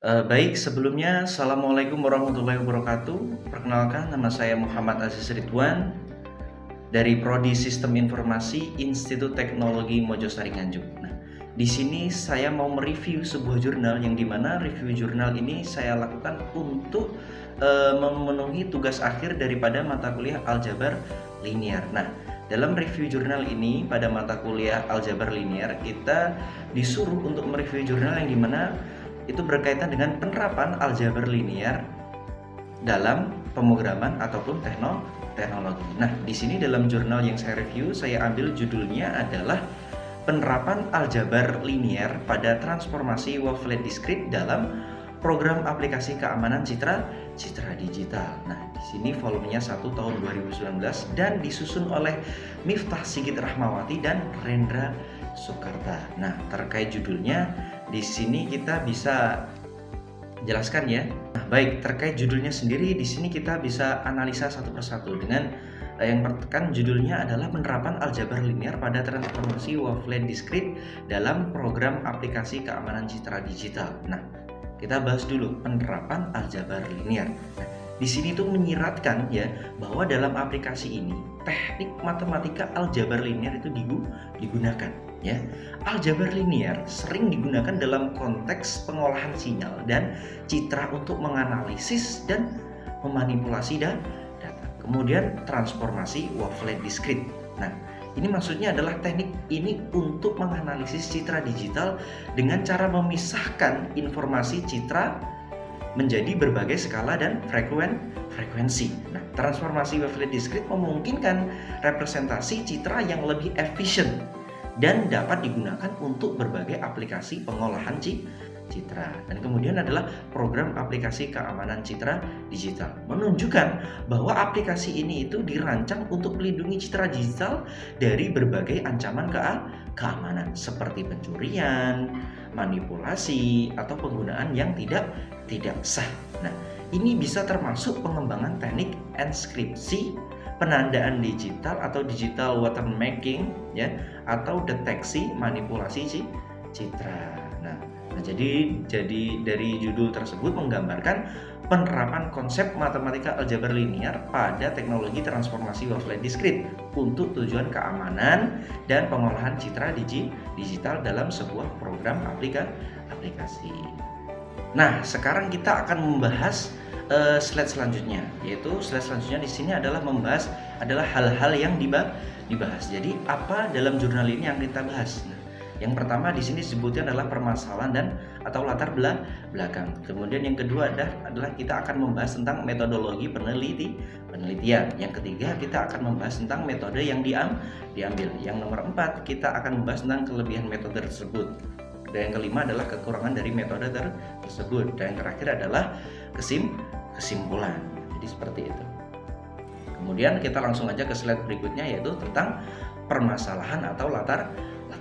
Baik, sebelumnya Assalamualaikum warahmatullahi wabarakatuh. Perkenalkan, nama saya Muhammad Aziz Ridwan dari Prodi Sistem Informasi Institut Teknologi Mojosari Nganjuk. Nah, di sini saya mau mereview sebuah jurnal yang dimana review jurnal ini saya lakukan untuk memenuhi tugas akhir daripada mata kuliah Aljabar Linear. Nah, dalam review jurnal ini pada mata kuliah Aljabar Linear kita disuruh untuk mereview jurnal yang dimana itu berkaitan dengan penerapan aljabar linear dalam pemrograman ataupun teknologi. Nah, di sini dalam jurnal yang saya review, saya ambil judulnya adalah penerapan aljabar linear pada transformasi wavelet discrete dalam program aplikasi keamanan citra digital. Nah, di sini volumenya 1 tahun 2019 dan disusun oleh Miftah Sigit Rahmawati dan Rendra Soekarta. Nah, terkait judulnya di sini kita bisa jelaskan ya. Nah, baik, terkait judulnya sendiri di sini kita bisa analisa satu persatu dengan yang pertama judulnya adalah penerapan aljabar linear pada transformasi wavelet discrete dalam program aplikasi keamanan citra digital. Nah, kita bahas dulu penerapan aljabar linear. Nah, di sini tuh menyiratkan ya bahwa dalam aplikasi ini teknik matematika aljabar linear itu digunakan ya. Aljabar linear sering digunakan dalam konteks pengolahan sinyal dan citra untuk menganalisis dan memanipulasi data. Kemudian transformasi wavelet discrete. Nah, ini maksudnya adalah teknik ini untuk menganalisis citra digital dengan cara memisahkan informasi citra menjadi berbagai skala dan frekuensi. Nah, transformasi wavelet discrete memungkinkan representasi citra yang lebih efisien dan dapat digunakan untuk berbagai aplikasi pengolahan citra. Dan kemudian adalah program aplikasi keamanan citra digital, menunjukkan bahwa aplikasi ini itu dirancang untuk melindungi citra digital dari berbagai ancaman keamanan seperti pencurian, manipulasi, atau penggunaan yang tidak sah. Nah, ini bisa termasuk pengembangan teknik enskripsi, penandaan digital atau digital watermarking ya, atau deteksi manipulasi citra. Nah, jadi dari judul tersebut menggambarkan penerapan konsep matematika aljabar linear pada teknologi transformasi wavelet discrete untuk tujuan keamanan dan pengolahan citra digital dalam sebuah program aplikasi. Nah, sekarang kita akan membahas slide selanjutnya, yaitu slide selanjutnya di sini adalah membahas hal-hal yang dibahas. Jadi apa dalam jurnal ini yang kita bahas? Nah, yang pertama di sini disebutnya adalah permasalahan dan atau latar belakang. Kemudian yang kedua adalah kita akan membahas tentang metodologi penelitian. Yang ketiga kita akan membahas tentang metode yang diambil. Yang nomor 4 kita akan membahas tentang kelebihan metode tersebut. Dan yang kelima adalah kekurangan dari metode tersebut. Dan yang terakhir adalah kesimpulan. Jadi seperti itu. Kemudian kita langsung aja ke slide berikutnya, yaitu tentang permasalahan atau latar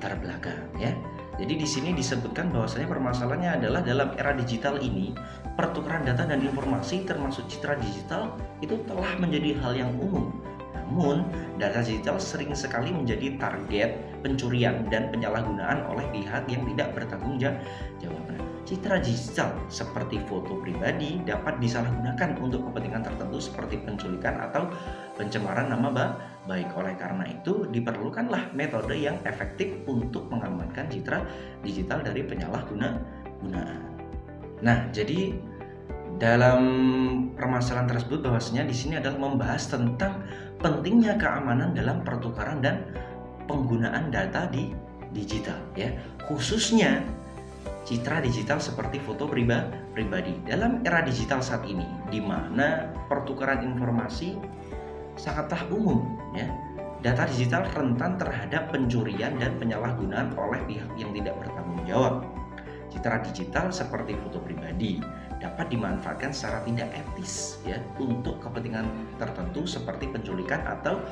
belakang ya. Jadi di sini disebutkan bahwasanya permasalahannya adalah dalam era digital ini pertukaran data dan informasi termasuk citra digital itu telah menjadi hal yang umum. Namun, data digital sering sekali menjadi target pencurian dan penyalahgunaan oleh pihak yang tidak bertanggung jawab. Citra digital seperti foto pribadi dapat disalahgunakan untuk kepentingan tertentu seperti penculikan atau pencemaran nama baik. Oleh karena itu, diperlukanlah metode yang efektif untuk mengamankan citra digital dari penyalahgunaan. Nah, jadi dalam permasalahan tersebut bahwasanya di sini adalah membahas tentang pentingnya keamanan dalam pertukaran dan penggunaan data di digital ya, khususnya citra digital seperti foto pribadi. Dalam era digital saat ini di mana pertukaran informasi sangatlah umum ya, data digital rentan terhadap pencurian dan penyalahgunaan oleh pihak yang tidak bertanggung jawab. Citra digital seperti foto pribadi dapat dimanfaatkan secara tidak etis ya untuk kepentingan tertentu seperti penculikan atau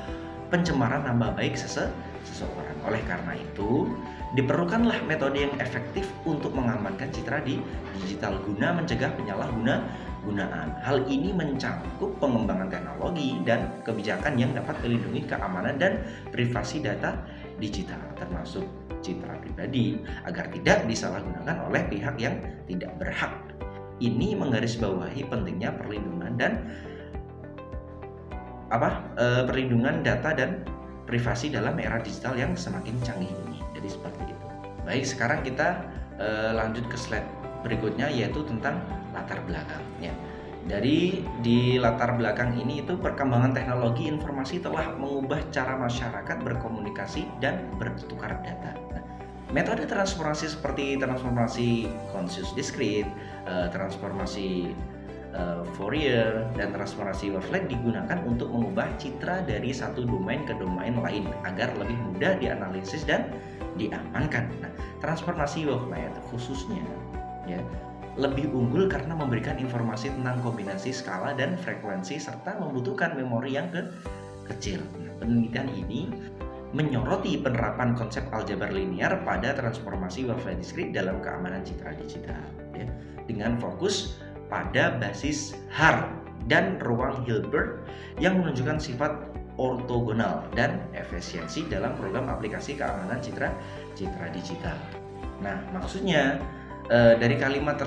pencemaran nama baik seseorang. Oleh karena itu, diperlukanlah metode yang efektif untuk mengamankan citra di digital guna mencegah penyalahgunaan. Hal ini mencakup pengembangan teknologi dan kebijakan yang dapat melindungi keamanan dan privasi data digital, termasuk citra pribadi, agar tidak disalahgunakan oleh pihak yang tidak berhak. ini menggarisbawahi pentingnya perlindungan dan perlindungan data dan privasi dalam era digital yang semakin canggih ini. Jadi seperti itu. Baik, sekarang kita lanjut ke slide berikutnya, yaitu tentang latar belakang. Ya. Di latar belakang ini itu perkembangan teknologi informasi telah mengubah cara masyarakat berkomunikasi dan bertukar data. Nah, metode transformasi seperti transformasi conscious discrete, transformasi Fourier, dan transformasi wavelet digunakan untuk mengubah citra dari satu domain ke domain lain agar lebih mudah dianalisis dan diamankan. Nah, transformasi wavelet khususnya ya lebih unggul karena memberikan informasi tentang kombinasi skala dan frekuensi serta membutuhkan memori yang kecil. Nah, penelitian ini menyoroti penerapan konsep aljabar linear pada transformasi wavelet diskrit dalam keamanan citra digital ya, dengan fokus pada basis Haar dan ruang Hilbert yang menunjukkan sifat ortogonal dan efisiensi dalam program aplikasi keamanan citra digital. Nah, maksudnya dari kalimat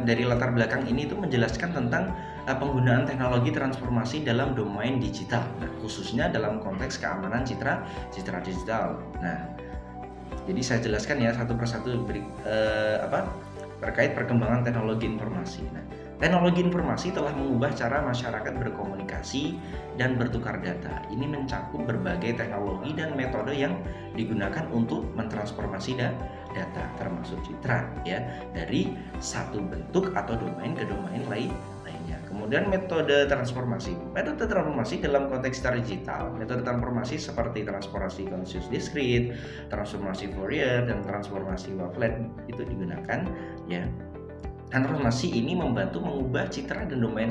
dari latar belakang ini itu menjelaskan tentang penggunaan teknologi transformasi dalam domain digital. Nah, khususnya dalam konteks keamanan citra digital. Nah, jadi saya jelaskan ya satu persatu terkait perkembangan teknologi informasi. Nah, teknologi informasi telah mengubah cara masyarakat berkomunikasi dan bertukar data. Ini mencakup berbagai teknologi dan metode yang digunakan untuk mentransformasi data, termasuk citra, ya, dari satu bentuk atau domain ke domain lainnya. Kemudian metode transformasi dalam konteks citra digital. Metode transformasi seperti transformasi conscious discrete, transformasi Fourier, dan transformasi wavelet itu digunakan, ya. Transformasi ini membantu mengubah citra dan domain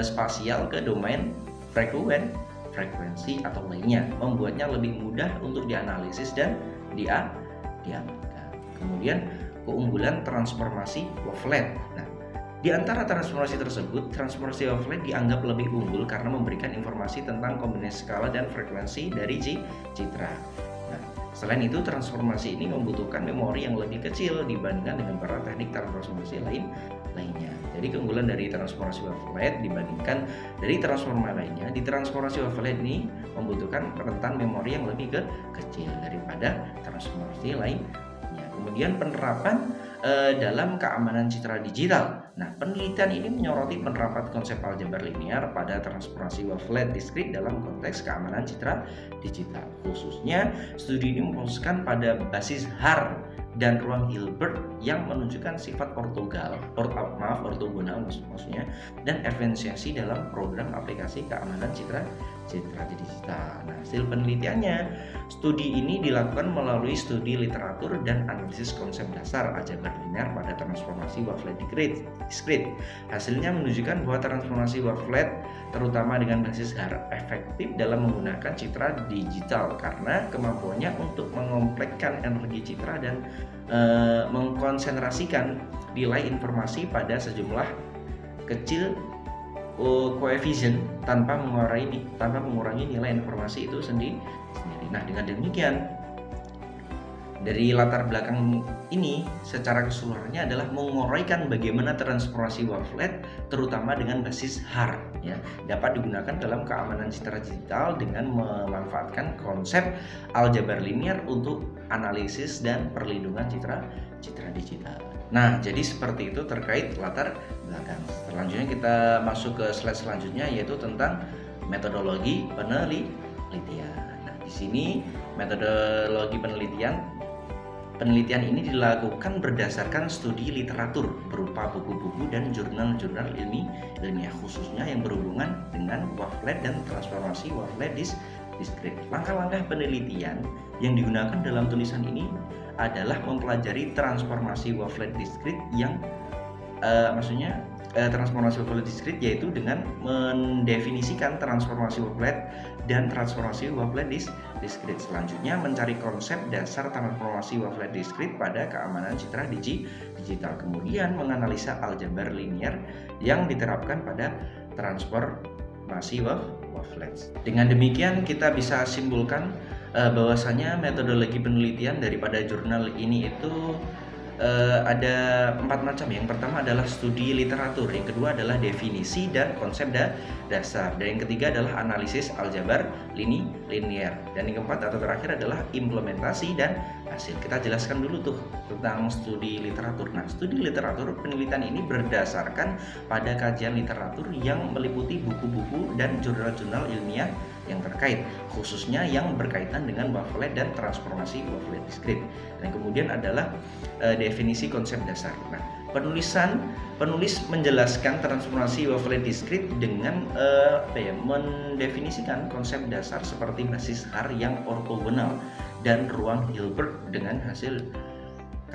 spasial ke domain frekuensi atau lainnya, membuatnya lebih mudah untuk dianalisis dan diamankan. Kemudian keunggulan transformasi wavelet. Nah, di antara transformasi tersebut, transformasi wavelet dianggap lebih unggul karena memberikan informasi tentang kombinasi skala dan frekuensi dari citra. Nah, selain itu, transformasi ini membutuhkan memori yang lebih kecil dibandingkan dengan para teknik transformasi lainnya. Jadi keunggulan dari transformasi wavelet dibandingkan dari transformasi lainnya, di transformasi wavelet ini membutuhkan rentan memori yang lebih kecil daripada transformasi lainnya. Kemudian penerapan dalam keamanan citra digital. Nah, penelitian ini menyoroti penerapan konsep aljabar linear pada transformasi wavelet diskrit dalam konteks keamanan citra digital. Khususnya, studi ini memfokuskan pada basis Haar dan ruang Hilbert yang menunjukkan sifat ortogonal maksudnya, dan efisiensi dalam program aplikasi keamanan citra digital. Nah, hasil penelitiannya, studi ini dilakukan melalui studi literatur dan analisis konsep dasar aljabar linear pada transformasi wavelet diskrit. Hasilnya menunjukkan bahwa transformasi wavelet terutama dengan basis Haar efektif dalam menggunakan citra digital karena kemampuannya untuk mengomplekskan energi citra dan mengkonsentrasikan nilai informasi pada sejumlah kecil koefisien tanpa mengurangi nilai informasi itu sendiri. Nah, dengan demikian, dari latar belakang ini secara keseluruhannya adalah menguraikan bagaimana transformasi wavelet terutama dengan basis Haar ya dapat digunakan dalam keamanan citra digital dengan memanfaatkan konsep aljabar linear untuk analisis dan perlindungan citra digital. Nah, jadi seperti itu terkait latar belakang. Selanjutnya kita masuk ke slide selanjutnya, yaitu tentang metodologi penelitian. Nah, di sini metodologi penelitian ini dilakukan berdasarkan studi literatur berupa buku-buku dan jurnal-jurnal ilmiah khususnya yang berhubungan dengan wavelet dan transformasi wavelet diskrit. Langkah-langkah penelitian yang digunakan dalam tulisan ini adalah mempelajari transformasi wavelet diskrit yang transformasi wavelet diskrit yaitu dengan mendefinisikan transformasi wavelet dan transformasi wavelet diskrit. Selanjutnya mencari konsep dasar transformasi wavelet diskrit pada keamanan citra digital. Kemudian menganalisa aljabar linear yang diterapkan pada transformasi wavelet. Dengan demikian kita bisa simpulkan bahwasanya metodologi penelitian daripada jurnal ini itu ada 4 macam. Yang pertama adalah studi literatur, yang kedua adalah definisi dan konsep dasar, dan yang ketiga adalah analisis aljabar linear, dan yang keempat atau terakhir adalah implementasi dan hasil. Kita jelaskan dulu tuh tentang studi literatur. Nah, studi literatur, penelitian ini berdasarkan pada kajian literatur yang meliputi buku-buku dan jurnal-jurnal ilmiah yang terkait, khususnya yang berkaitan dengan wavelet dan transformasi wavelet discrete. Dan kemudian adalah definisi konsep dasar. Nah, penulis menjelaskan transformasi wavelet discrete dengan mendefinisikan konsep dasar seperti basis Haar yang ortogonal dan ruang Hilbert dengan hasil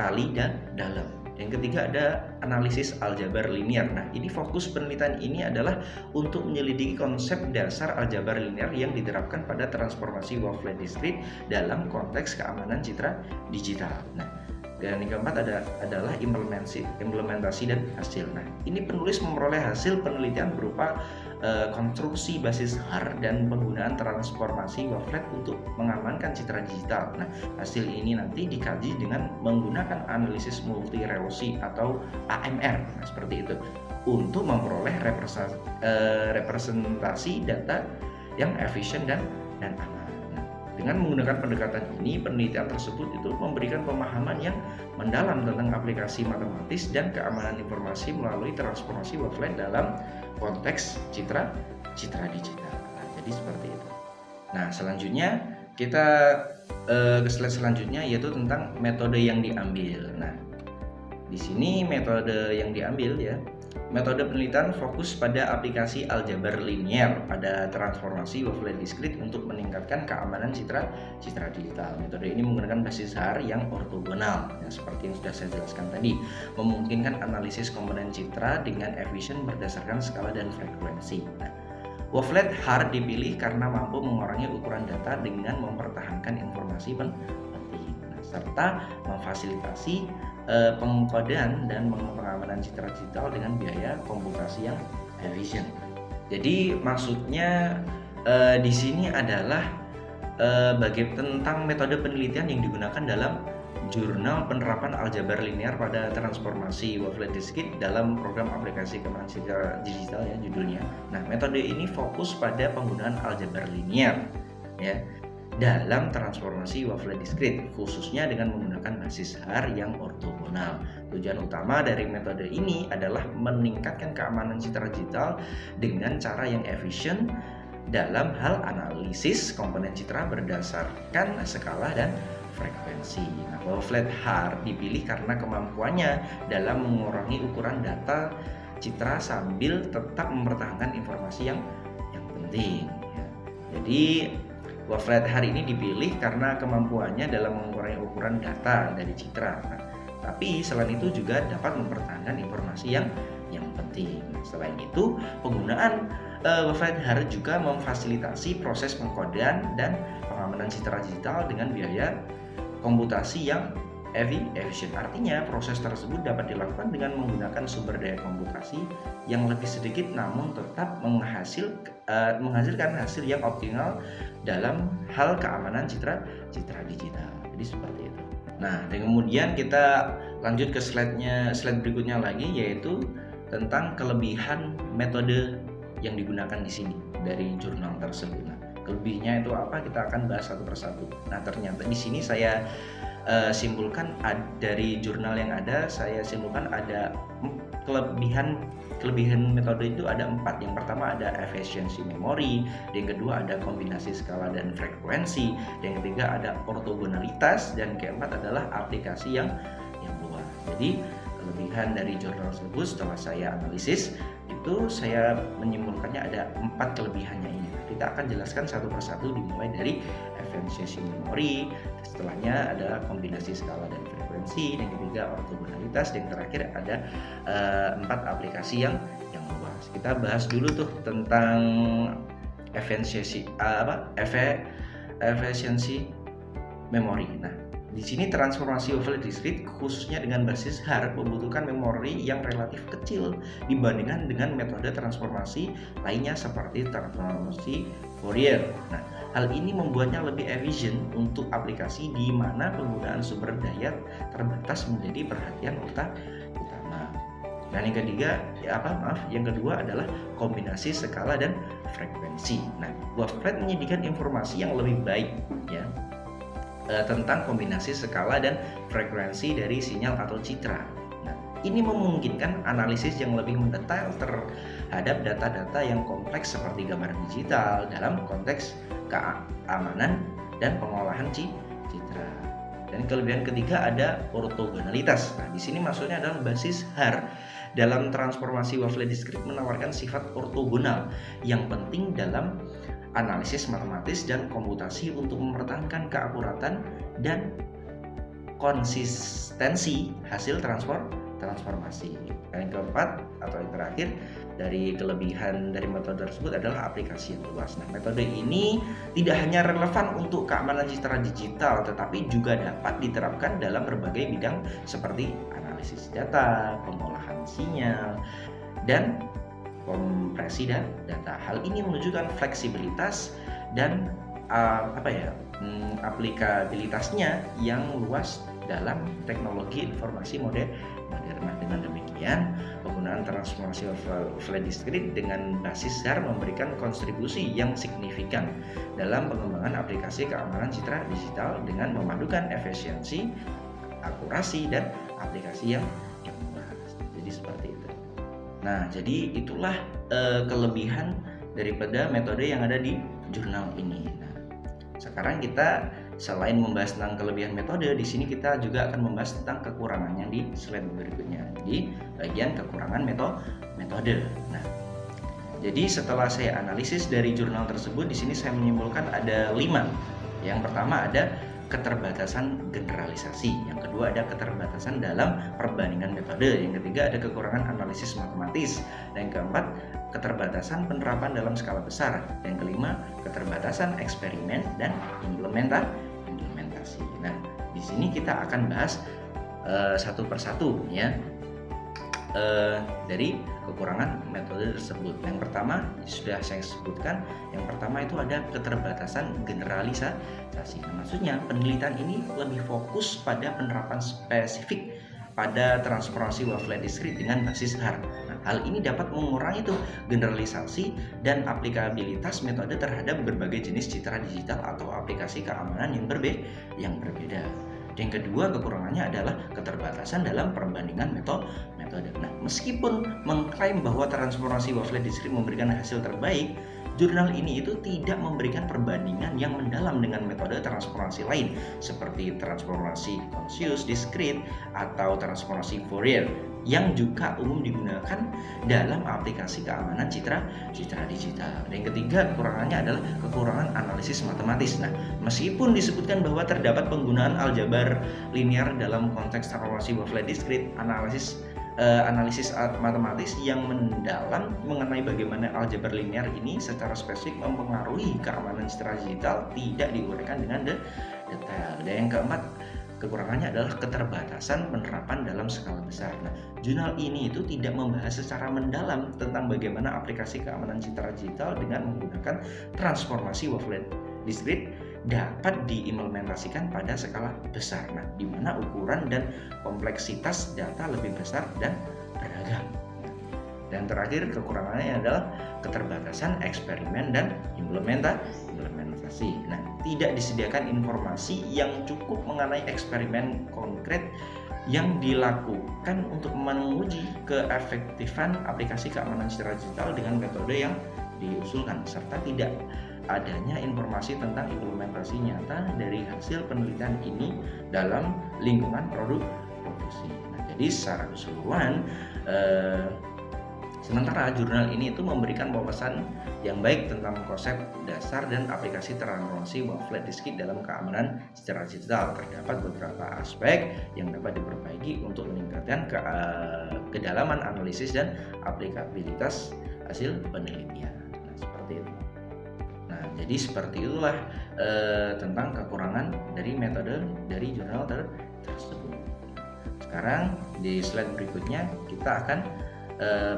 kali dan dalam. Yang ketiga ada analisis aljabar linear. Nah, ini fokus penelitian ini adalah untuk menyelidiki konsep dasar aljabar linear yang diterapkan pada transformasi wavelet discrete dalam konteks keamanan citra digital. Nah, dan yang keempat adalah implementasi dan hasil. Nah, ini penulis memperoleh hasil penelitian berupa konstruksi basis Haar dan penggunaan transformasi wavelet untuk mengamankan citra digital. Nah, hasil ini nanti dikaji dengan menggunakan analisis multi resolusi atau AMR, nah, seperti itu, untuk memperoleh representasi data yang efisien dan aman. Dengan menggunakan pendekatan ini, penelitian tersebut itu memberikan pemahaman yang mendalam tentang aplikasi matematis dan keamanan informasi melalui transformasi wavelet dalam konteks citra digital. Nah, jadi seperti itu. Nah, selanjutnya kita ke slide selanjutnya, yaitu tentang metode yang diambil. Nah, di sini metode yang diambil ya. Metode penelitian fokus pada aplikasi aljabar linear pada transformasi wavelet discrete untuk meningkatkan keamanan citra digital. Metode ini menggunakan basis Haar yang ortogonal, ya, seperti yang sudah saya jelaskan tadi, memungkinkan analisis komponen citra dengan efisien berdasarkan skala dan frekuensi. Nah, wavelet Haar dipilih karena mampu mengurangi ukuran data dengan mempertahankan informasi penting, serta memfasilitasi pengkodean dan pengamanan citra digital dengan biaya komputasi yang efisien. Jadi maksudnya di sini adalah tentang metode penelitian yang digunakan dalam jurnal penerapan aljabar linear pada transformasi wavelet discrete dalam program aplikasi keamanan citra digital, ya judulnya. Nah, metode ini fokus pada penggunaan aljabar linear, ya, dalam transformasi wavelet discrete, khususnya dengan menggunakan basis Haar yang ortogonal. Tujuan utama dari metode ini adalah meningkatkan keamanan citra digital dengan cara yang efisien dalam hal analisis komponen citra berdasarkan skala dan frekuensi. Nah, wavelet Haar dipilih karena kemampuannya dalam mengurangi ukuran data citra sambil tetap mempertahankan informasi yang penting, ya. Jadi wavelet Haar ini dipilih karena kemampuannya dalam mengurangi ukuran data dari citra. Nah, tapi selain itu juga dapat mempertahankan informasi yang penting. Selain itu, penggunaan wavelet Haar juga memfasilitasi proses pengkodean dan pengamanan citra digital dengan biaya komputasi yang efisien. Artinya, proses tersebut dapat dilakukan dengan menggunakan sumber daya komputasi yang lebih sedikit namun tetap menghasilkan hasil yang optimal dalam hal keamanan citra digital. Jadi seperti itu. Nah, dan kemudian kita lanjut ke slide berikutnya lagi, yaitu tentang kelebihan metode yang digunakan di sini dari jurnal tersebut. Nah, kelebihnya itu apa? Kita akan bahas satu persatu. Nah, ternyata di sini saya simpulkan dari jurnal yang ada, saya simpulkan ada kelebihan metode itu ada 4. Yang pertama ada efisiensi memori, yang kedua ada kombinasi skala dan frekuensi, yang ketiga ada ortogonalitas, dan keempat adalah aplikasi yang luas. Jadi kelebihan dari jurnal tersebut setelah saya analisis itu saya menyimpulkannya ada 4 kelebihannya ini. Kita akan jelaskan satu persatu, dimulai dari efisiensi memori, setelahnya ada kombinasi skala dan frekuensi, dan ketiga ortogonalitas, dan terakhir ada 4 aplikasi yang luas. Kita bahas dulu tuh tentang efisiensi memori. Nah, di sini transformasi overlay discrete khususnya dengan basis HAR membutuhkan memori yang relatif kecil dibandingkan dengan metode transformasi lainnya seperti transformasi Fourier. Nah, hal ini membuatnya lebih efisien untuk aplikasi di mana penggunaan sumber daya terbatas menjadi perhatian utama. Dan yang kedua adalah kombinasi skala dan frekuensi. Nah, Wavelet menyediakan informasi yang lebih baik ya tentang kombinasi skala dan frekuensi dari sinyal atau citra. Nah, ini memungkinkan analisis yang lebih mendetail terhadap data-data yang kompleks seperti gambar digital dalam konteks keamanan dan pengolahan citra. Dan kelebihan ketiga ada ortogonalitas. Nah, di sini maksudnya adalah basis HAR dalam transformasi wavelet discrete menawarkan sifat ortogonal yang penting dalam analisis matematis dan komputasi untuk mempertahankan keakuratan dan konsistensi hasil transformasi. Dan yang keempat atau yang terakhir dari kelebihan dari metode tersebut adalah aplikasi yang luas. Nah, metode ini tidak hanya relevan untuk keamanan citra digital, tetapi juga dapat diterapkan dalam berbagai bidang seperti analisis data, pengolahan sinyal, dan kompresi data. Hal ini menunjukkan fleksibilitas dan aplikabilitasnya yang luas dalam teknologi informasi modern. Nah, dengan demikian, penggunaan transformasi wavelet discrete dengan basis HAR memberikan kontribusi yang signifikan dalam pengembangan aplikasi keamanan citra digital dengan memadukan efisiensi, akurasi, dan aplikasi yang luas. Jadi seperti itu. Nah, jadi itulah kelebihan daripada metode yang ada di jurnal ini. Nah, sekarang kita selain membahas tentang kelebihan metode, di sini kita juga akan membahas tentang kekurangannya di slide berikutnya di bagian kekurangan metode. Nah, jadi setelah saya analisis dari jurnal tersebut, di sini saya menyimpulkan ada 5. Yang pertama ada keterbatasan generalisasi, yang kedua ada keterbatasan dalam perbandingan metode, yang ketiga ada kekurangan analisis matematis, dan yang keempat keterbatasan penerapan dalam skala besar, yang kelima keterbatasan eksperimen dan implementasi. Nah, di sini kita akan bahas satu persatu ya dari kekurangan metode tersebut. Yang pertama sudah saya sebutkan, yang pertama itu ada keterbatasan generalisasi. Nah, maksudnya penelitian ini lebih fokus pada penerapan spesifik pada transformasi wavelet discrete dengan basis HAR. Nah, hal ini dapat mengurangi generalisasi dan aplikabilitas metode terhadap berbagai jenis citra digital atau aplikasi keamanan yang berbeda. Yang kedua, kekurangannya adalah keterbatasan dalam perbandingan metode. Nah, meskipun mengklaim bahwa transformasi wavelet discrete memberikan hasil terbaik, jurnal ini itu tidak memberikan perbandingan yang mendalam dengan metode transformasi lain seperti transformasi Contius discrete atau transformasi Fourier yang juga umum digunakan dalam aplikasi keamanan citra digital. Dan yang ketiga, kekurangannya adalah kekurangan analisis matematis. Nah, meskipun disebutkan bahwa terdapat penggunaan aljabar linear dalam konteks transformasi wavelet discrete, analisis matematis yang mendalam mengenai bagaimana aljabar linear ini secara spesifik mempengaruhi keamanan citra digital tidak diuraikan dengan detail. Dan yang keempat, kekurangannya adalah keterbatasan penerapan dalam skala besar. Nah, jurnal ini itu tidak membahas secara mendalam tentang bagaimana aplikasi keamanan citra digital dengan menggunakan transformasi wavelet discrete dapat diimplementasikan pada skala besar. Nah, di mana ukuran dan kompleksitas data lebih besar dan beragam. Dan terakhir, kekurangannya adalah keterbatasan eksperimen dan implementasi. Nah, tidak disediakan informasi yang cukup mengenai eksperimen konkret yang dilakukan untuk menguji keefektifan aplikasi keamanan citra digital dengan metode yang diusulkan, serta tidak adanya informasi tentang implementasi nyata dari hasil penelitian ini dalam lingkungan produksi. Nah, jadi secara keseluruhan sementara jurnal ini itu memberikan wawasan yang baik tentang konsep dasar dan aplikasi transformasi wavelet discrete dalam keamanan citra digital. Terdapat beberapa aspek yang dapat diperbaiki untuk meningkatkan kedalaman analisis dan aplikabilitas hasil penelitian. Nah, seperti itu. Nah, Nah, jadi seperti itulah tentang kekurangan dari metode dari jurnal tersebut. Sekarang di slide berikutnya kita akan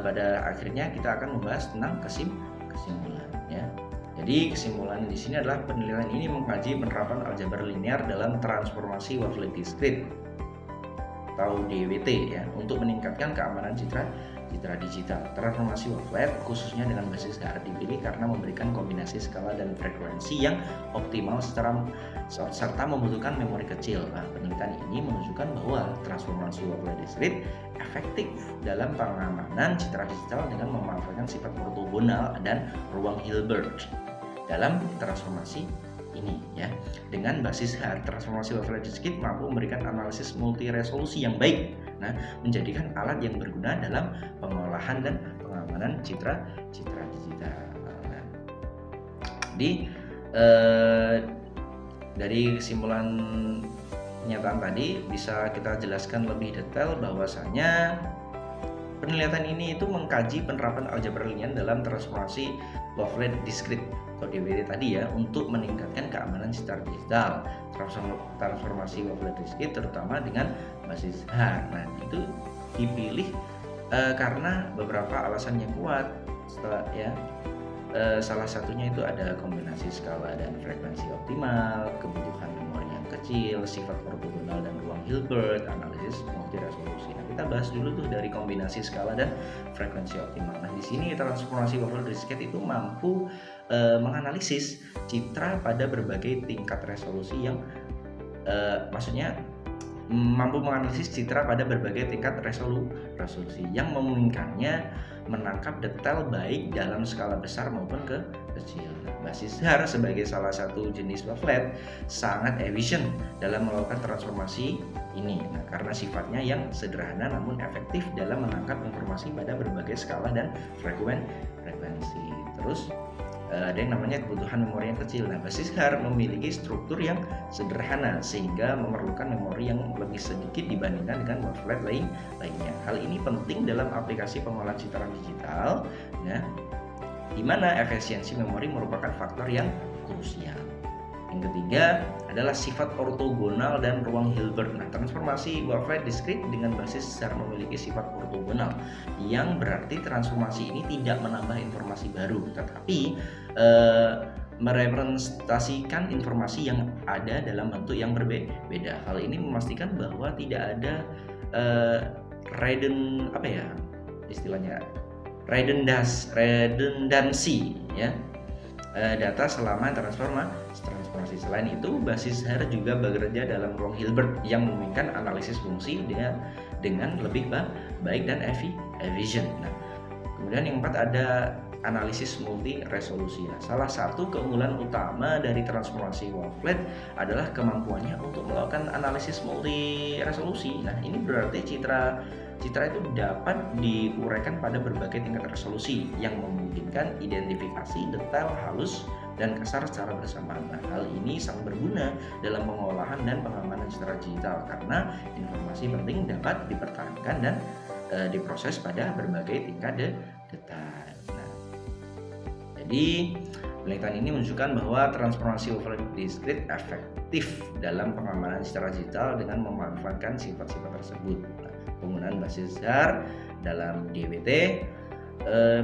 pada akhirnya kita akan membahas tentang kesimpulan ya. Jadi kesimpulan di sini adalah penelitian ini mengkaji penerapan aljabar linear dalam transformasi wavelet discrete atau DWT ya untuk meningkatkan keamanan citra digital. Transformasi wavelet khususnya dengan basis HR dipilih karena memberikan kombinasi skala dan frekuensi yang optimal serta membutuhkan memori kecil. Nah, penelitian ini menunjukkan bahwa transformasi wavelet discrete efektif dalam pengamanan citra digital dengan memanfaatkan sifat ortogonal dan ruang Hilbert dalam transformasi ini ya. Dengan basis HR transformasi wavelet discrete mampu memberikan analisis multi resolusi yang baik. Nah, menjadikan alat yang berguna dalam pengolahan dan pengamanan citra digital. Nah, jadi dari kesimpulan pernyataan tadi bisa kita jelaskan lebih detail bahwasanya penelitian ini itu mengkaji penerapan aljabar linear dalam transformasi wavelet discrete atau DWT tadi ya untuk meningkatkan keamanan citra digital. Transformasi wavelet discrete terutama dengan basis H. Nah, itu dipilih karena beberapa alasan yang kuat salah satunya itu ada kombinasi skala dan frekuensi optimal, kebutuhan memori yang kecil, sifat ortogonal dan ruang Hilbert, analisis multi resolusi. Nah, kita bahas dulu tuh dari kombinasi skala dan frekuensi optimal. Nah, di sini transformasi wavelet discrete itu mampu menganalisis citra pada berbagai tingkat resolusi yang maksudnya mampu menganalisis citra pada berbagai tingkat resolusi yang memungkinkannya menangkap detail baik dalam skala besar maupun kecil. Basis HR sebagai salah satu jenis wavelet sangat efisien dalam melakukan transformasi ini. Nah, karena sifatnya yang sederhana namun efektif dalam menangkap informasi pada berbagai skala dan frekuensi. Terus ada yang namanya kebutuhan memori yang kecil. Nah, basis HR memiliki struktur yang sederhana sehingga memerlukan memori yang lebih sedikit dibandingkan dengan wavelet lainnya. Hal ini penting dalam aplikasi pengolahan citra digital, ya, di mana efisiensi memori merupakan faktor yang krusial. Yang ketiga adalah sifat ortogonal dan ruang Hilbert. Nah, transformasi wavelet discrete dengan basis HR memiliki sifat ortogonal, yang berarti transformasi ini tidak menambah informasi baru, tetapi merepresentasikan informasi yang ada dalam bentuk yang berbeda. Hal ini memastikan bahwa tidak ada redundansi ya data selama transformasi. Selain itu, basis HR juga bekerja dalam ruang Hilbert yang memungkinkan analisis fungsi dengan lebih baik dan efisien. Nah, kemudian yang keempat ada analisis multi resolusi. Nah, salah satu keunggulan utama dari transformasi wavelet adalah kemampuannya untuk melakukan analisis multi resolusi. Nah, ini berarti citra itu dapat diuraikan pada berbagai tingkat resolusi yang memungkinkan identifikasi detail halus dan kasar secara bersamaan. Nah, hal ini sangat berguna dalam pengolahan dan pengamanan citra digital karena informasi penting dapat dipertahankan dan diproses pada berbagai tingkat detail. Nah, jadi penelitian ini menunjukkan bahwa transformasi wavelet discrete efektif dalam pengamanan citra digital dengan memanfaatkan sifat-sifat tersebut. Nah, penggunaan basis HR dalam DWT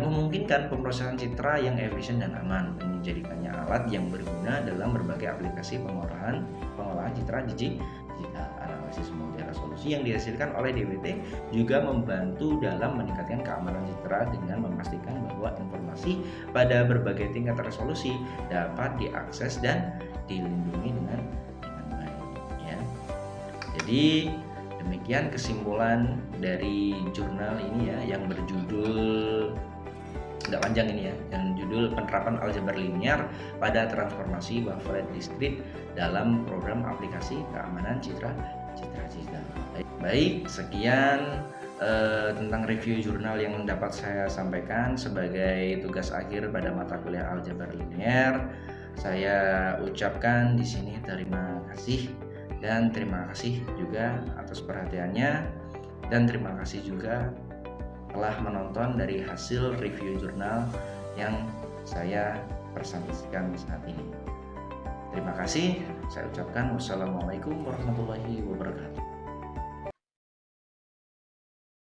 memungkinkan pemrosesan citra yang efisien dan aman, menjadikannya alat yang berguna dalam berbagai aplikasi pengolahan citra digital. Analisis multi resolusi yang dihasilkan oleh DWT juga membantu dalam meningkatkan keamanan citra dengan memastikan bahwa informasi pada berbagai tingkat resolusi dapat diakses dan dilindungi dengan baik ya. Jadi demikian kesimpulan dari jurnal ini ya, yang berjudul agak panjang ini ya, yang judul penerapan aljabar linear pada transformasi wavelet discrete dalam program aplikasi keamanan citra digital. Baik, sekian tentang review jurnal yang dapat saya sampaikan sebagai tugas akhir pada mata kuliah aljabar linear. Saya ucapkan di sini terima kasih. Dan terima kasih juga atas perhatiannya, dan terima kasih juga telah menonton dari hasil review jurnal yang saya presentasikan saat ini. Terima kasih, saya ucapkan wassalamualaikum warahmatullahi wabarakatuh.